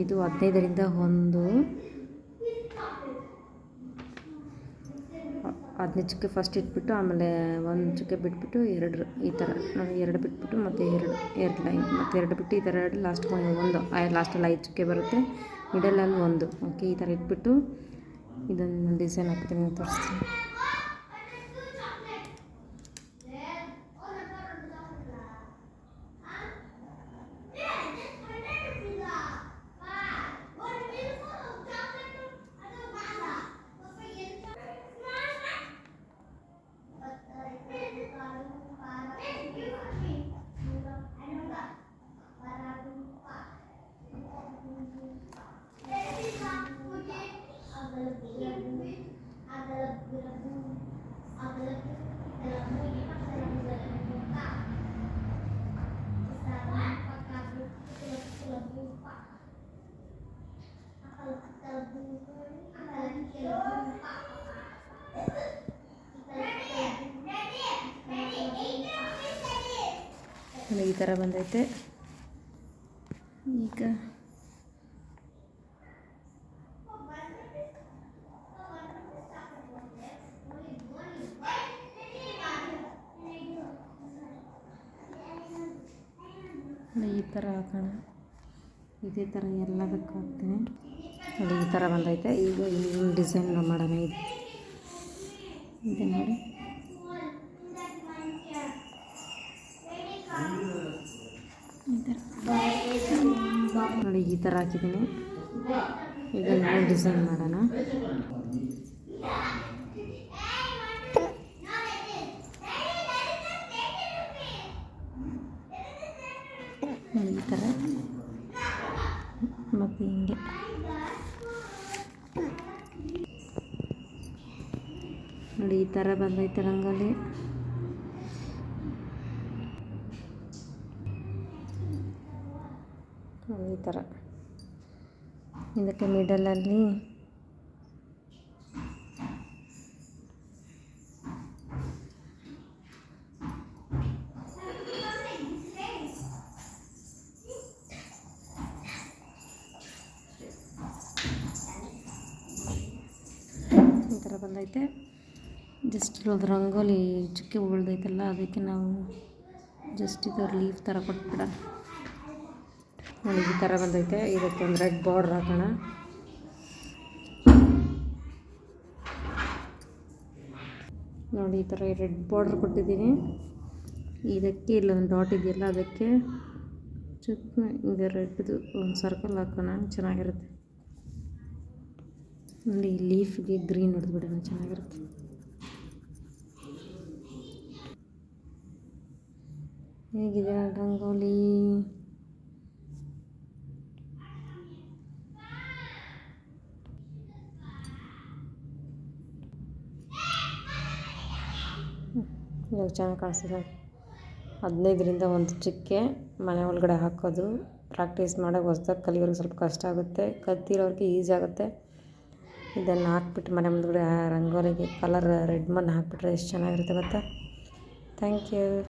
ಇದು 15ರಿಂದ 1 15 ಚುಕ್ಕೆ ಫಸ್ಟ್ ಇಟ್ಬಿಟ್ಟು ಆಮೇಲೆ 1 ಚುಕ್ಕೆ ಬಿಟ್ಬಿಟ್ಟು 2 ಈ ಥರ ನೋಡಿ 2 ಬಿಟ್ಬಿಟ್ಟು ಮತ್ತು 2 ಲೈನ್ ಮತ್ತು 2 ಬಿಟ್ಟು ಈ ಥರ 2 ಲಾಸ್ಟ್ ಒಂದು ಲಾಸ್ಟಲ್ಲಿ 5 ಚುಕ್ಕೆ ಬರುತ್ತೆ ಮಿಡಲಲ್ಲಿ 1 ಓಕೆ ಈ ಥರ ಇಟ್ಬಿಟ್ಟು ಇದನ್ನು ಡಿಸೈನ್ ಹಾಕ್ತೀನಿ ತೋರಿಸ್ತೀನಿ. ಈ ಥರ ಬಂದೈತೆ. ಈಗ ಈ ಥರ ಹಾಕೋಣ, ಇದೇ ಥರ ಎಲ್ಲದಕ್ಕೂ ಹಾಕ್ತೀನಿ ನೋಡಿ. ಈ ಥರ ಬಂದೈತೆ. ಈಗ ಇನ್ನೊಂದು ಡಿಸೈನ್ ಮಾಡೋಣ. ಇದೆ ನೋಡಿ, ನೋಡಿ ಈ ಥರ ಹಾಕಿದ್ದೀನಿ. ಈಗ ನಾವು ಡಿಸೈನ್ ಮಾಡೋಣ. ಈ ಥರ ಮತ್ತು ಹಿಂಗೆ ನೋಡಿ ಈ ಥರ ಬಂದೈತೆ ರಂಗೋಲಿ. ಈ ಥರ ಇದಕ್ಕೆ ಮಿಡಲಲ್ಲಿ ಈ ಥರ ಬಂದೈತೆ. ಜಸ್ಟ್ ಇರೋದು ರಂಗೋಲಿ ಚುಕ್ಕೆ ಉಳ್ದೈತಲ್ಲ, ಅದಕ್ಕೆ ನಾವು ಜಸ್ಟ್ ಇದು ಲೀಫ್ ಥರ ಕೊಟ್ಬಿಡ ನೋಡಿ. ಈ ಥರ ಬಂದೈತೆ. ಇದಕ್ಕೆ ಒಂದು ರೆಡ್ ಬಾರ್ಡ್ರ್ ಹಾಕೋಣ. ನೋಡಿ ಈ ಥರ ರೆಡ್ ಬಾರ್ಡ್ರ್ ಕೊಟ್ಟಿದ್ದೀನಿ. ಇದಕ್ಕೆ ಇಲ್ಲೊಂದು ಡಾಟ್ ಇದೆಯಲ್ಲ, ಅದಕ್ಕೆ ಚುಕ್ಕ ಇದು ರೆಡ್ದು ಒಂದು ಸರ್ಕಲ್ ಹಾಕೋಣ, ಚೆನ್ನಾಗಿರುತ್ತೆ ನೋಡಿ. ಲೀಫ್ಗೆ ಗ್ರೀನ್ ಹೊಡೆದ್ಬಿಡೋಣ, ಚೆನ್ನಾಗಿರುತ್ತೆ. ಹೇಗಿದೆ ರಂಗೋಲಿ? ಇವಾಗ ಚೆನ್ನಾಗಿ ಕಾಣಿಸ್ತಿದೆ. 15ರಿಂದ 1 ಚುಕ್ಕೆ ಮನೆ ಒಳಗಡೆ ಹಾಕೋದು. ಪ್ರಾಕ್ಟೀಸ್ ಮಾಡೋಕೆ ಹೊಸ್ದಾಗಿ ಕಲಿಯೋರಿಗೆ ಸ್ವಲ್ಪ ಕಷ್ಟ ಆಗುತ್ತೆ, ಕಲ್ತಿರೋರಿಗೆ ಈಸಿ ಆಗುತ್ತೆ. ಇದನ್ನು ಹಾಕ್ಬಿಟ್ಟು ಮನೆ ಮುಂದ್ಗಡೆ ರಂಗೋಲಿಗೆ ಕಲರ್ ರೆಡ್ ಮಣ್ಣು ಹಾಕ್ಬಿಟ್ರೆ ಎಷ್ಟು ಚೆನ್ನಾಗಿರುತ್ತೆ ಗೊತ್ತಾ. Thank you.